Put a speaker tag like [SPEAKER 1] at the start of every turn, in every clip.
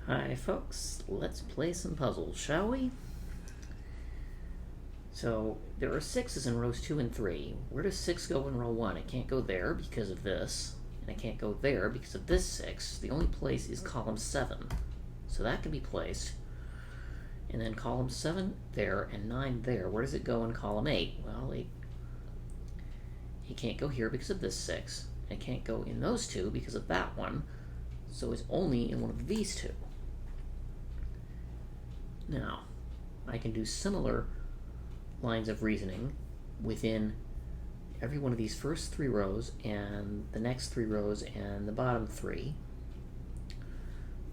[SPEAKER 1] Hi folks, let's play some puzzles, shall we? So, there are 6's in rows 2 and 3. Where does 6 go in row 1? It can't go there because of this, and it can't go there because of this 6. The only place is column 7. So that can be placed. And then column 7 there and 9 there. Where does it go in column 8? Well, it can't go here because of this 6. And it can't go in those two because of that one. So it's only in one of these two. Now, I can do similar lines of reasoning within every one of these first 3 rows and the next 3 rows and the bottom 3.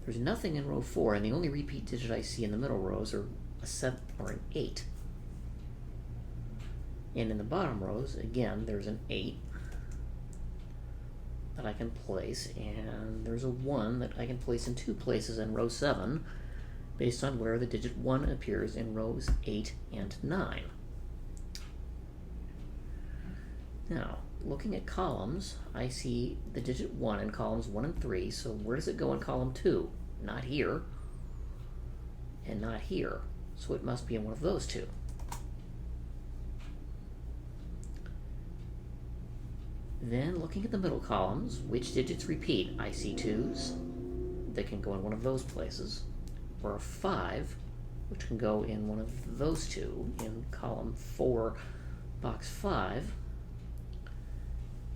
[SPEAKER 1] There's nothing in row 4, and the only repeat digit I see in the middle rows are a 7 or an 8. And in the bottom rows, again, there's an 8 that I can place, and there's a 1 that I can place in 2 places in row 7 based on where the digit 1 appears in rows 8 and 9. Now, looking at columns, I see the digit 1 in columns 1 and 3, so where does it go in column 2? Not here, and not here, so it must be in one of those two. Then, looking at the middle columns, which digits repeat? I see 2's, they can go in one of those places, or a 5, which can go in one of those two, in column 4, box 5.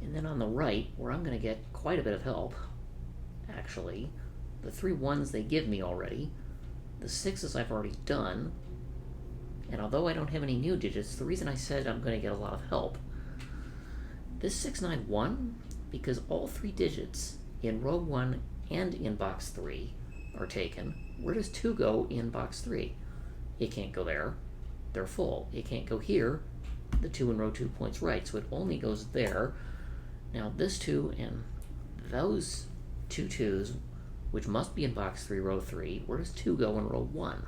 [SPEAKER 1] And then on the right, where I'm going to get quite a bit of help, actually, the 3 1's they give me already, the 6's I've already done, and although I don't have any new digits, the reason I said I'm going to get a lot of help, this 691, because all 3 digits in row 1 and in box 3 are taken, where does 2 go in box 3? It can't go there. They're full. It can't go here. The 2 in row 2 points right, so it only goes there. Now this 2 and those 2 2's, which must be in box 3, row 3, where does 2 go in row 1?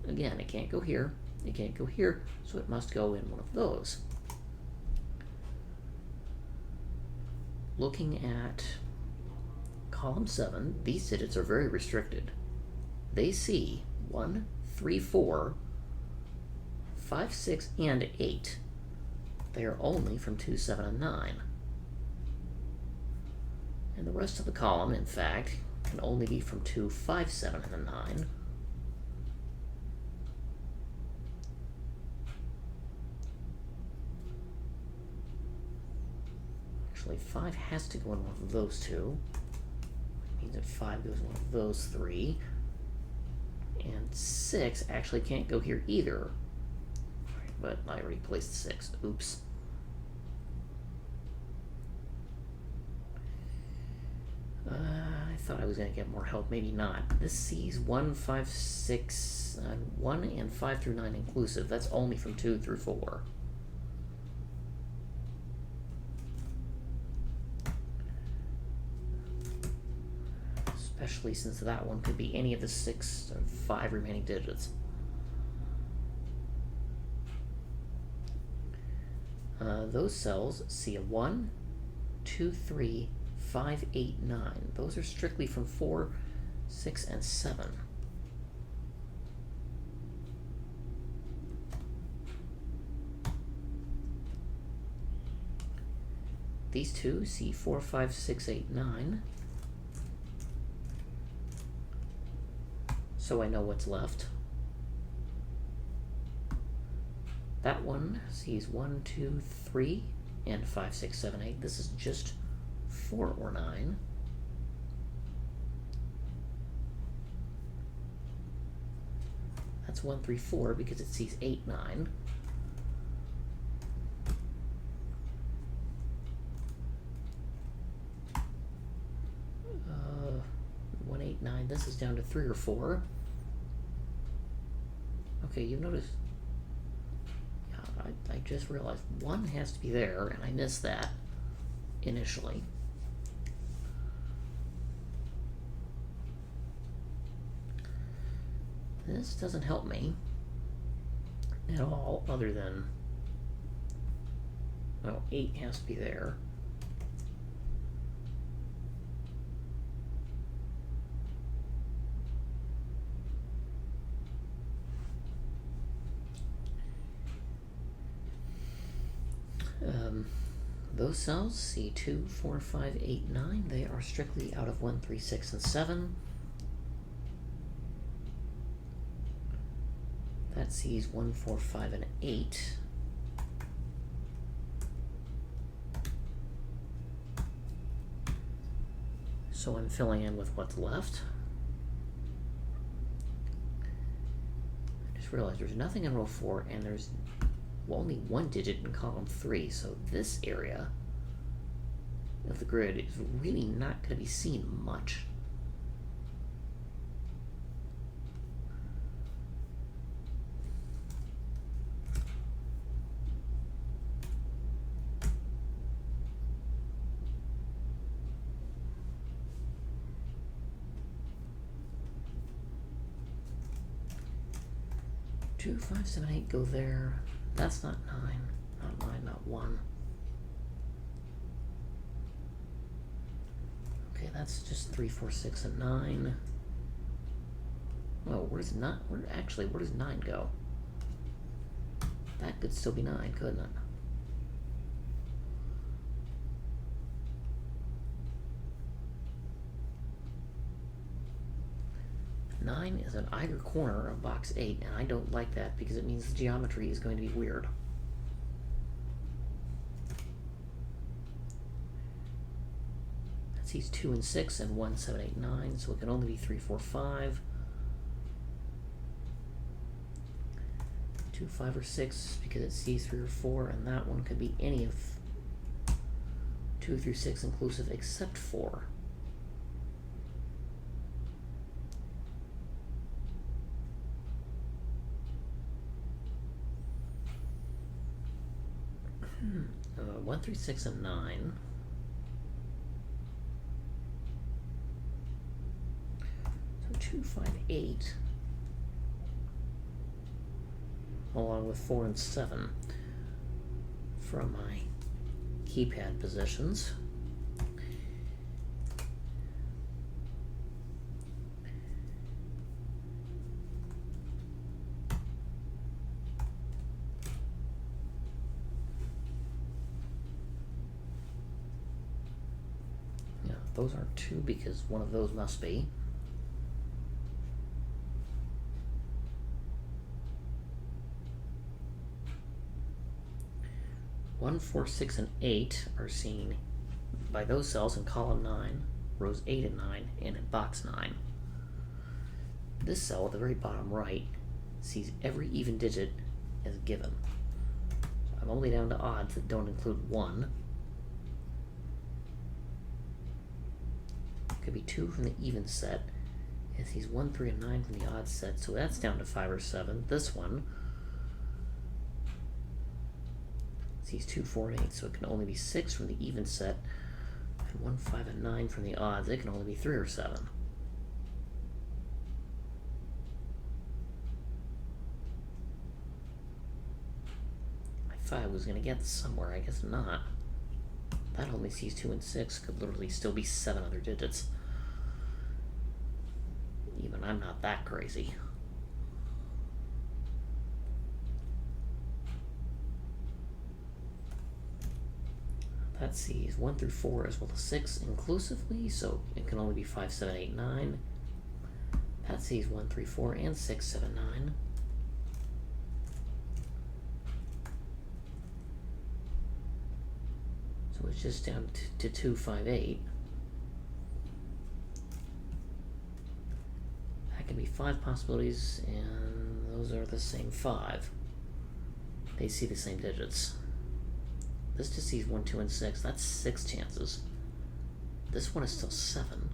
[SPEAKER 1] Again, it can't go here. It can't go here, so it must go in one of those. Looking at column 7, these digits are very restricted. They see 1, 3, 4, 5, 6, and 8. They are only from 2, 7, and 9. And the rest of the column, in fact, can only be from 2, 5, 7, and 9. Actually, 5 has to go in one of those two. It means that 5 goes in one of those 3. And 6 actually can't go here either. But I already placed 6. Oops. I thought I was going to get more help. Maybe not. This sees 1, 5, 6, 1 and 5 through 9 inclusive. That's only from 2 through 4. Especially since that one could be any of the 6 or 5 remaining digits. Those cells see a 1, 2, 3, 5, 8, 9. Those are strictly from 4, 6, and 7. These two see 4, 5, 6, 8, 9. So I know what's left. That one sees 1, 2, 3, and 5, 6, 7, 8. This is just 4 or 9. That's 1, 3, 4 because it sees 8, 9. Uh, 1, 8, 9. This is down to 3 or 4. Okay, you notice. I just realized 1 has to be there, and I missed that initially. This doesn't help me at all, other than, well, 8 has to be there. those cells, C2, 4, 5, 8, 9, they are strictly out of 1, 3, 6, and 7. That sees 1, 4, 5, and 8. So I'm filling in with what's left. I just realized there's nothing in row 4, and there's only one digit in column 3, so this area of the grid is really not going to be seen much. Two, 5, 7, 8 go there. That's not 9. Not 9, not 1. Okay, that's just 3, 4, 6, and 9. Oh, where does 9 go? That could still be 9, couldn't it? Nine is at either corner of box 8, and I don't like that because it means the geometry is going to be weird. That sees 2 and 6 and 1, 7, 8, 9, so it can only be 3, 4, 5. 2, 5, or 6 because it sees 3 or 4, and that one could be any of 2 through 6 inclusive except 4. One, 3, 6, and 9. So 2, 5, 8. Along with 4 and 7 from my keypad positions. Those aren't 2 because one of those must be. One, 4, 6, and 8 are seen by those cells in column 9, rows 8 and 9, and in box 9. This cell at the very bottom right sees every even digit as given. I'm only down to odds that don't include 1. Could be 2 from the even set. It sees 1, 3, and 9 from the odd set, so that's down to 5 or 7. This one sees 2, 4, and 8, so it can only be 6 from the even set, and 1, 5, and 9 from the odds. It can only be 3 or 7. I thought I was going to get somewhere, I guess not. That only sees 2 and 6, could literally still be 7 other digits. Even I'm not that crazy. That sees 1 through 4 as well as 6 inclusively, so it can only be 5, 7, 8, 9. That sees 1, 3, 4, and 6, 7, 9. So it's just down to 2, 5, 8. That can be 5 possibilities, and those are the same 5. They see the same digits. This just sees 1, 2, and 6. That's 6 chances. This one is still 7.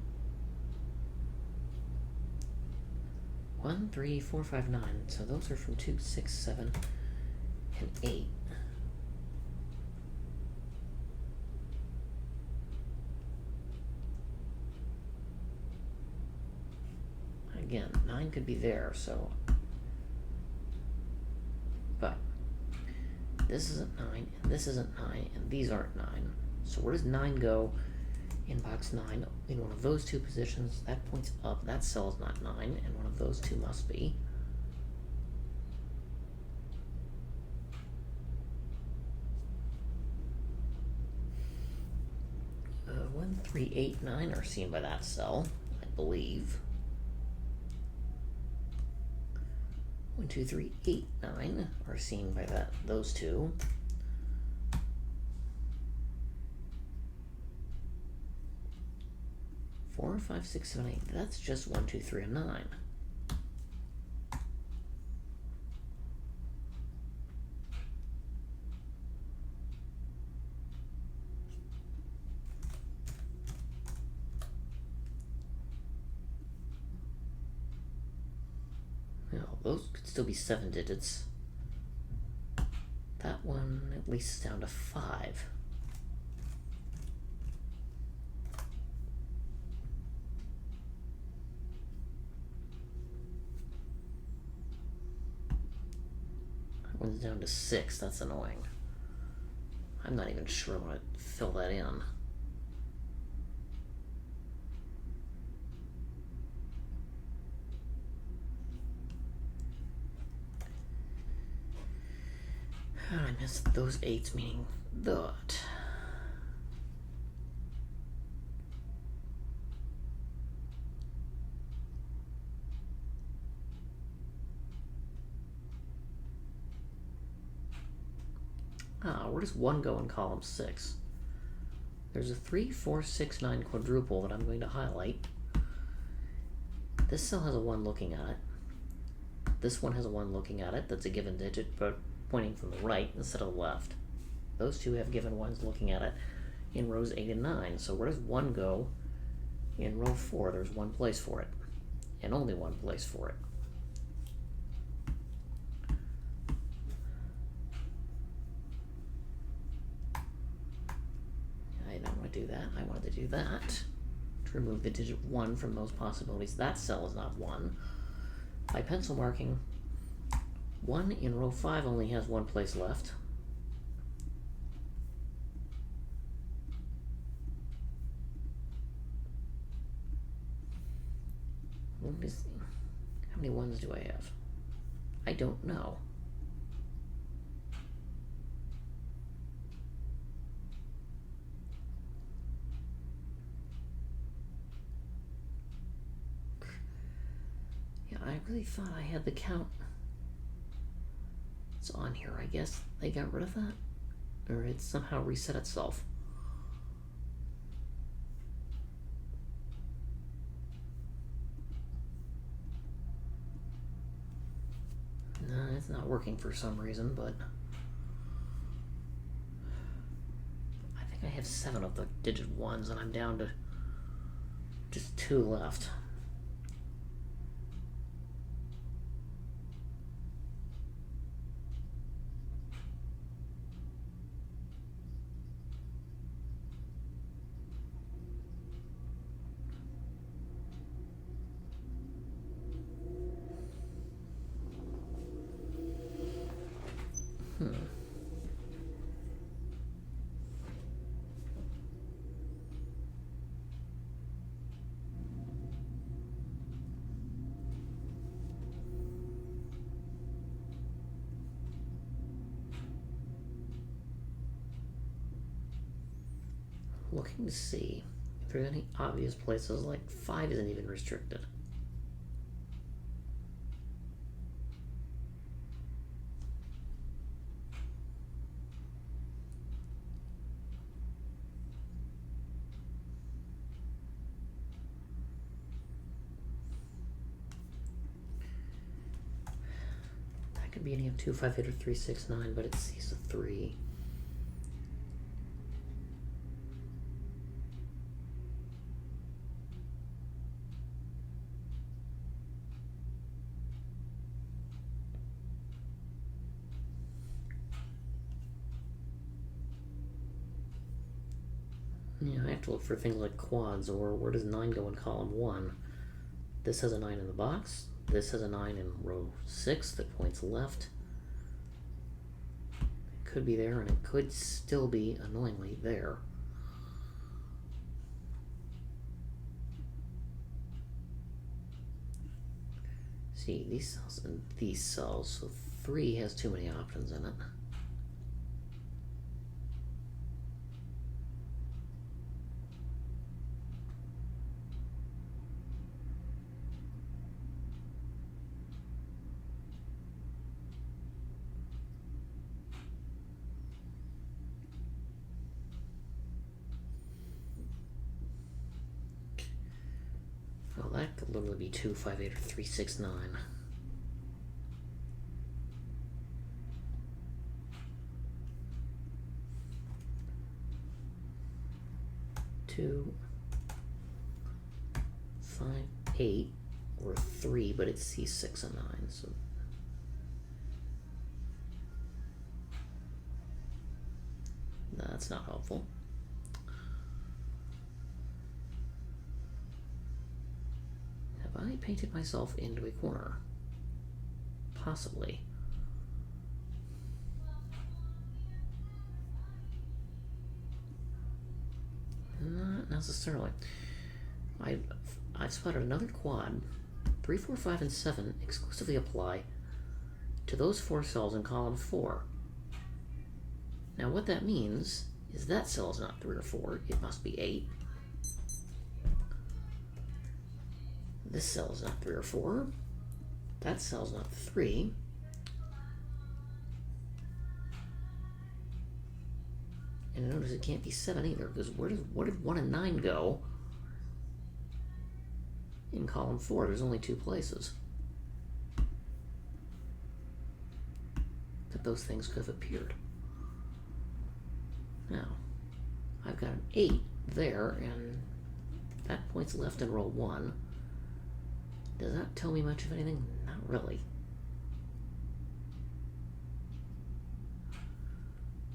[SPEAKER 1] 1, 3, 4, 5, 9. So those are from 2, 6, 7, and 8. Again, 9 could be there, so. But this isn't 9, and this isn't 9, and these aren't 9. So where does 9 go in box 9? In one of those two positions, that points up. That cell is not 9, and one of those two must be. 3, 8, 9 are seen by that cell, I believe. 1, 2, 3, 8, 9 are seen by those two. Four, 5, 6, 7, 8. That's just 1, 2, 3, and 9. No, those could still be 7 digits. That one at least is down to 5. That one's down to 6. That's annoying. I'm not even sure I want to fill that in. How did I miss those 8s, meaning that? Where does 1 go in column 6? There's a 3, 4, 6, 9 quadruple that I'm going to highlight. This cell has a 1 looking at it. This one has a 1 looking at it. That's a given digit, but pointing from the right instead of the left. Those two have given 1s looking at it in rows 8 and 9. So where does 1 go in row 4? There's 1 place for it, and only 1 place for it. I don't want to do that. I wanted to do that to remove the digit 1 from those possibilities. That cell is not 1. By pencil marking, 1 in row 5 only has 1 place left. How many 1s do I have? I don't know. Yeah, I really thought I had the count. It's on here, I guess. They got rid of that? Or it somehow reset itself. No, it's not working for some reason, but I think I have 7 of the digit 1s and I'm down to just 2 left. Looking to see if there's any obvious places, like 5 isn't even restricted. That could be any of 2, 5, 8, or 3, 6, 9, but it sees a 3. Yeah, I have to look for things like quads, or where does 9 go in column 1? This has a 9 in the box. This has a 9 in row 6 that points left. It could be there, and it could still be, annoyingly, there. See, these cells and these cells, so 3 has too many options in it. Well, that could literally be 2, 5, 8, or 3, 6, 9. 2, 5, 8, or 3, but it's C6 and 9, so that's not helpful. Have I painted myself into a corner? Possibly. Not necessarily. I've spotted another quad. 3, 4, 5, and 7 exclusively apply to those 4 cells in column 4. Now what that means is that cell is not 3 or 4, it must be 8. This cell is not 3 or 4. That cell's not 3. And notice it can't be 7 either, because where did 1 and 9 go? In column 4, there's only 2 places that those things could have appeared. Now, I've got an 8 there, and that points left in row 1. Does that tell me much of anything? Not really.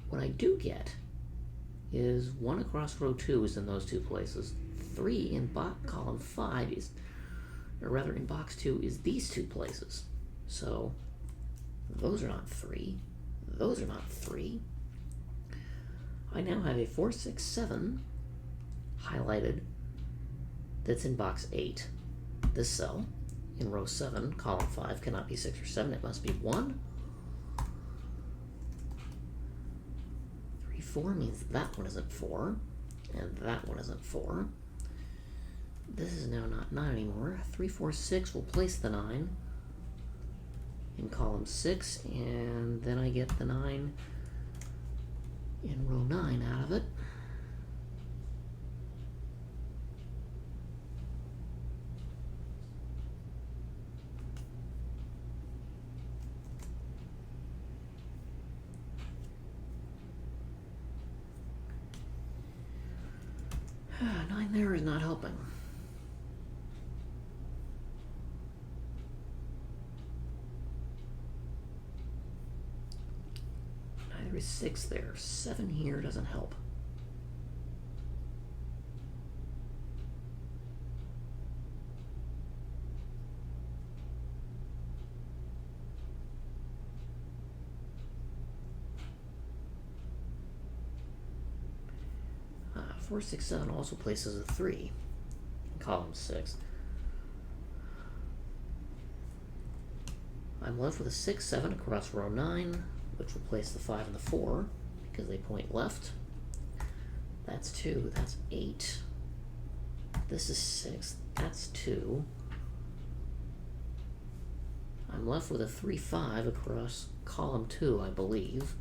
[SPEAKER 1] What I do get is 1 across row 2 is in those 2 places. 3 in column 5 is, or rather in box 2, is these 2 places. So those are not 3. Those are not 3. I now have a 4, 6, 7 highlighted that's in box 8. This cell in row 7, column 5, cannot be 6 or 7. It must be 1. 3, 4 means that one isn't 4, and that one isn't 4. This is now not 9 anymore. 3, 4, 6 will place the 9 in column 6, and then I get the 9 in row 9 out of it. Nine there is not helping. Neither is 6 there. 7 here doesn't help. Ah, 4, 6, 7 also places a 3 in column 6. I'm left with a 6, 7 across row 9, which will place the 5 and the 4 because they point left. That's 2, that's 8. This is 6, that's 2. I'm left with a 3, 5 across column 2, I believe.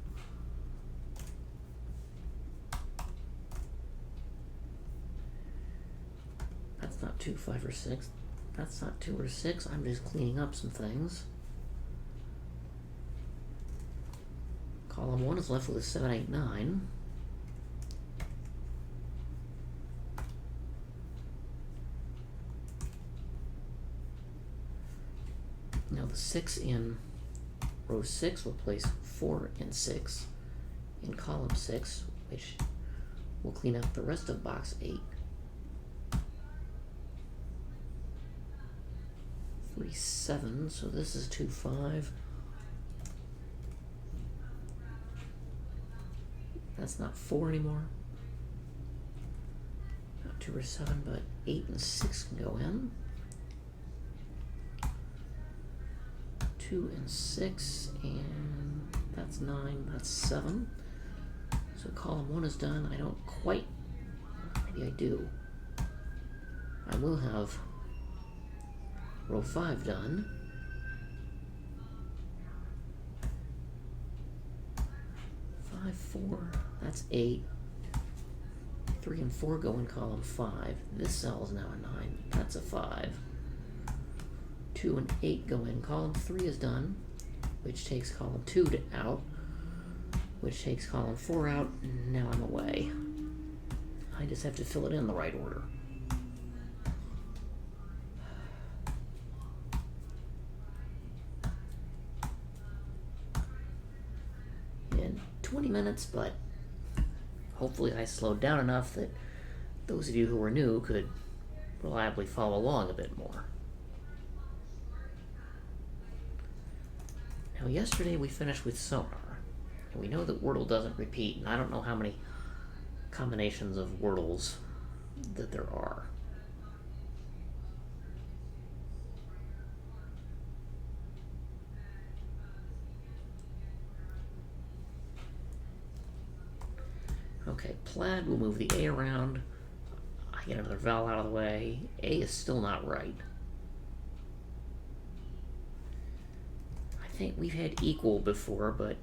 [SPEAKER 1] That's not 2, 5, or 6. That's not 2 or 6. I'm just cleaning up some things. Column 1 is left with a 7, 8, 9. Now the 6 in row 6 will place 4 and 6 in column 6, which will clean up the rest of box 8. 3, 7, so this is 2, 5. That's not 4 anymore. Not 2 or 7, but 8 and 6 can go in. 2 and 6, and that's 9, that's 7. So column 1 is done. I don't quite, maybe I do. I will have row 5 done. 5, 4, that's 8. 3 and 4 go in column 5. This cell is now a 9. That's a 5. 2 and 8 go in. Column 3 is done, which takes column 2 out, which takes column 4 out. Now I'm away. I just have to fill it in the right order. In 20 minutes, but hopefully I slowed down enough that those of you who are new could reliably follow along a bit more. Now, yesterday we finished with sonar, and we know that Wordle doesn't repeat, and I don't know how many combinations of Wordles that there are. Okay, plaid will move the A around. I get another vowel out of the way. A is still not right. I think we've had equal before, but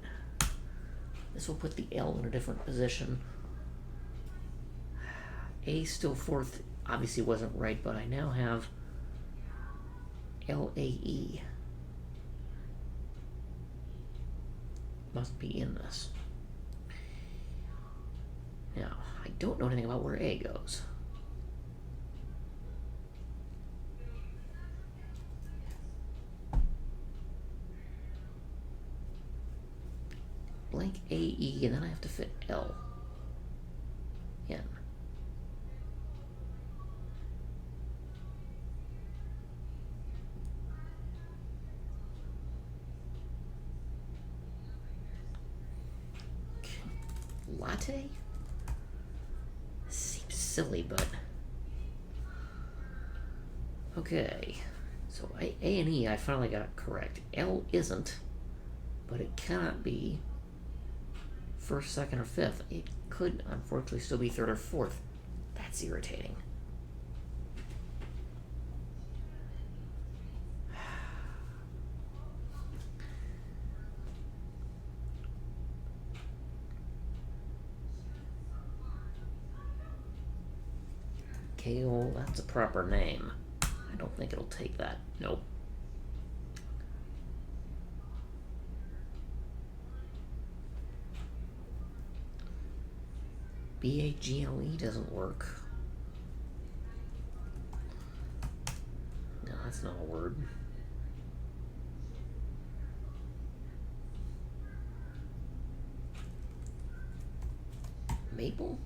[SPEAKER 1] this will put the L in a different position. A still fourth obviously wasn't right, but I now have LAE. Must be in this. Now, I don't know anything about where A goes. Blank AE, and then I have to fit L in. Latte? Seems silly, but okay. So A and E I finally got correct. L isn't, but it cannot be first, second, or fifth. It could unfortunately still be third or fourth. That's irritating. Kale, that's a proper name. I don't think it'll take that. Nope. BAGLE doesn't work. No, that's not a word. Maple?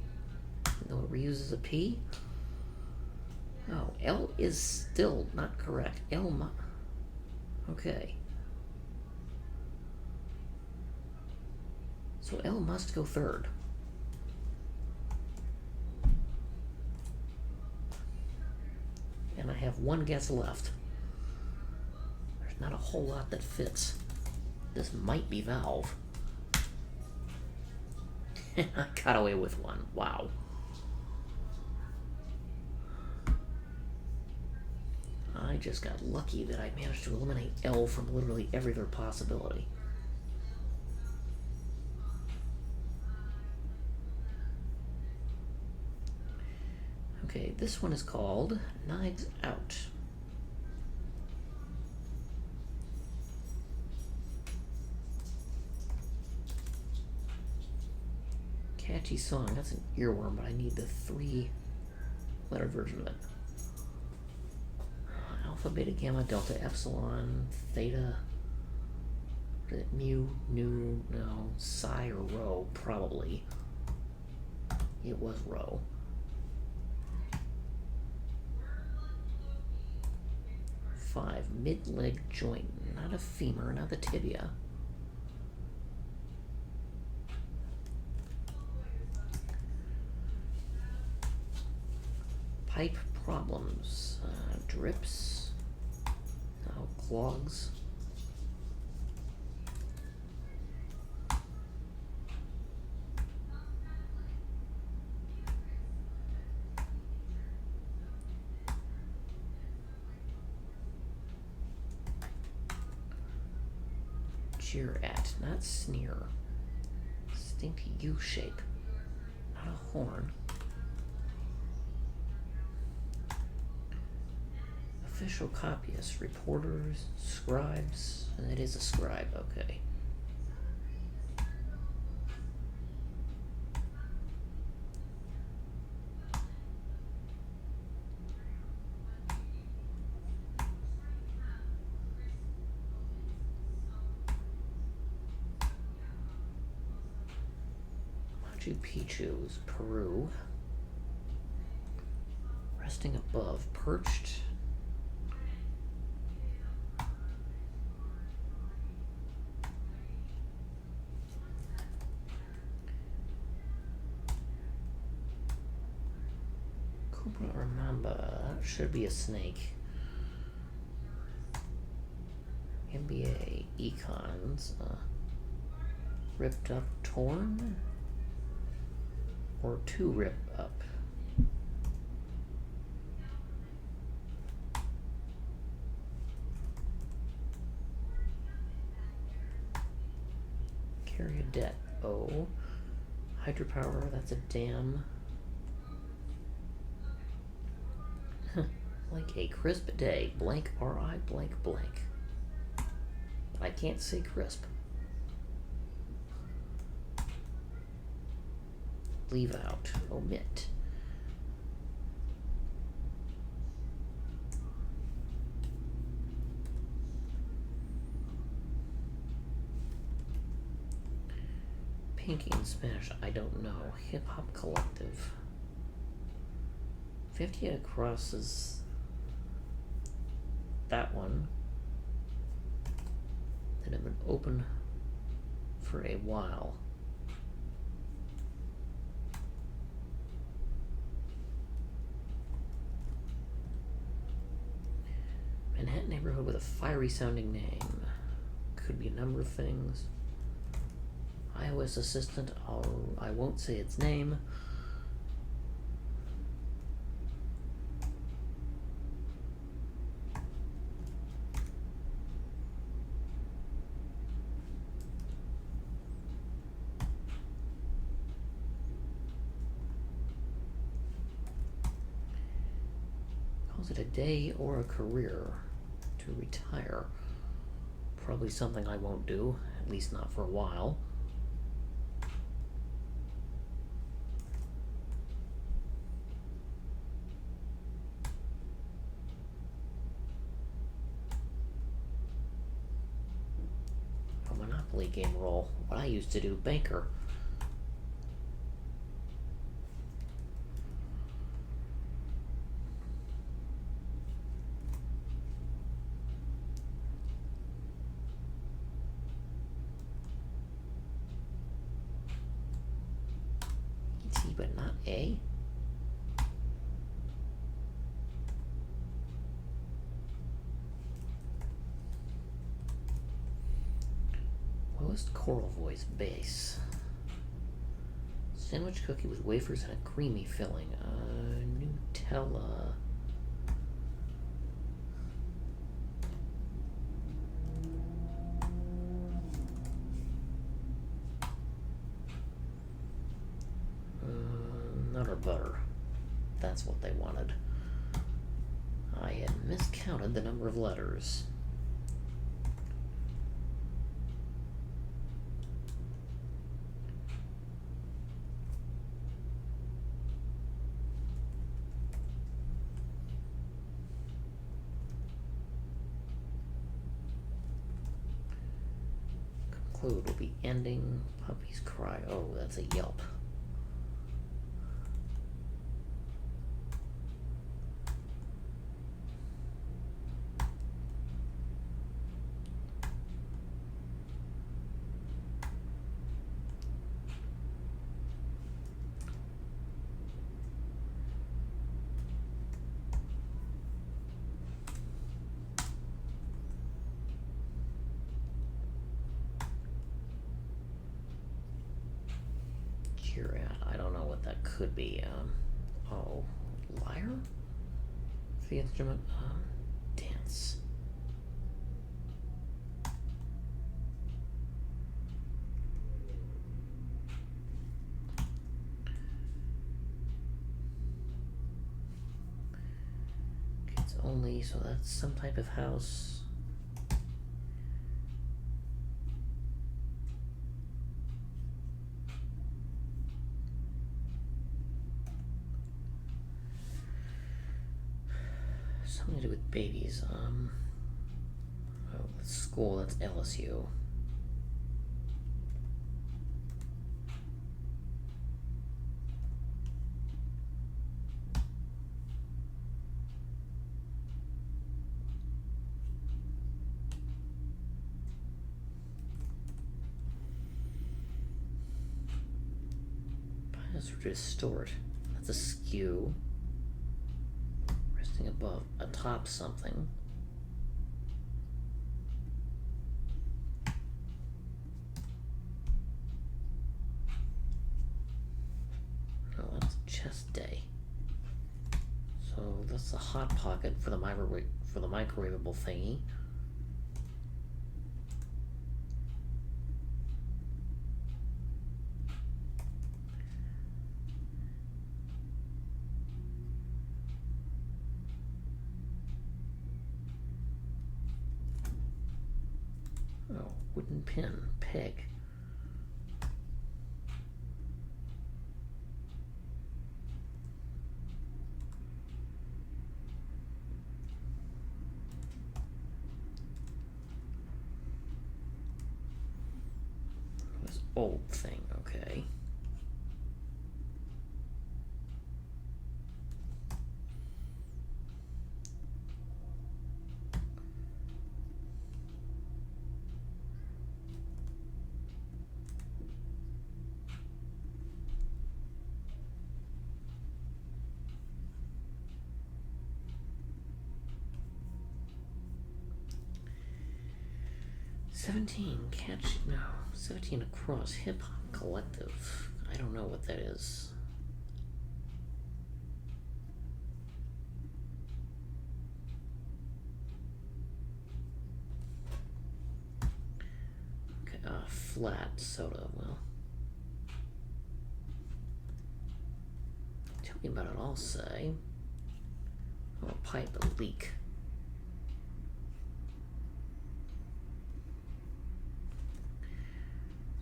[SPEAKER 1] No, it reuses a P? Oh, L is still not correct. Okay. So L must go third. And I have one guess left. There's not a whole lot that fits. This might be valve. I got away with one. Wow. I just got lucky that I managed to eliminate L from literally every other possibility. Okay, this one is called Knives Out. Catchy song. That's an earworm, but I need the 3-letter version of it. Alpha, beta, gamma, delta, epsilon, theta. Is it mu, nu, no, psi, or rho? Probably. It was rho. Five, mid-leg joint, not a femur, not the tibia. Pipe problems, drips, clogs. Jeer at, not sneer. Stinky U shape, not a horn. Official copyists, reporters, scribes, and it is a scribe, okay. Machu Picchu is Peru. Resting above, perched. Cobra or Mamba, that should be a snake. NBA Econs, ripped up, torn, or to rip up. Carry a debt, O. Hydropower, that's a dam. Like a crisp day, blank RI blank blank. I can't say crisp. Leave out, omit. Pinky in Spanish, I don't know. Hip Hop Collective. 50 across is that one. That have been open for a while. Manhattan neighborhood with a fiery sounding name. Could be a number of things. iOS assistant, I won't say its name. Calls it a day or a career to retire. Probably something I won't do, at least not for a while. A Monopoly game roll, what I used to do, banker. But not A. Lowest choral voice, bass. Sandwich cookie with wafers and a creamy filling. Nutella. Nutter butter. That's what they wanted. I had miscounted the number of letters. Conclude will be ending. Puppies cry. Oh, that's a yelp. I don't know what that could be. Oh, lyre? The instrument? Dance. It's only, so that's some type of house. Something to do with babies. Oh, school, that's LSU. Distort. That's a skew. Resting above, atop something. Oh, that's chest day. So that's a hot pocket for the microwavable thingy. Oh, wooden pin, peg. This old thing, okay. Catch, no, 17 across, hip hop collective. I don't know what that is. Okay, flat soda, well. Tell me about it, I'll say. Oh, a pipe, a leak.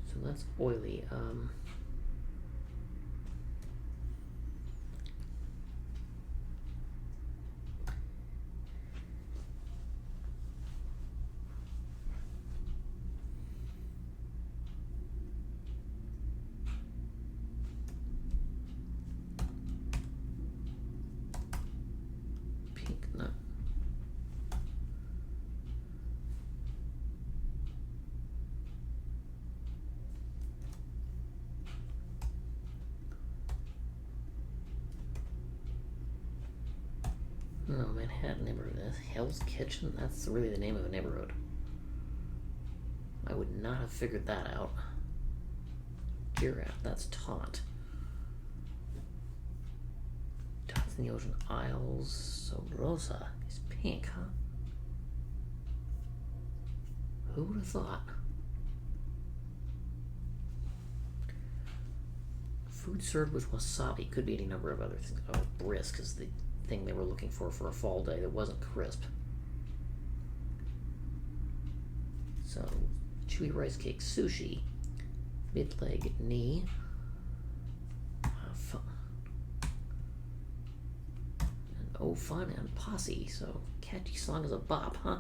[SPEAKER 1] So that's oily. Pink nut. No, Manhattan neighborhood. Hell's Kitchen? That's really the name of a neighborhood. I would not have figured that out. Giraffe, that's taunt. Dots in the Ocean Isles. So Rosa is pink, huh? Who would have thought? Food served with wasabi. Could be any number of other things. Oh, brisk is the thing they were looking for a fall day that wasn't crisp. So, chewy rice cake, sushi, mid-leg, knee, fun. And oh, fun and posse. So, catchy song is a bop, huh?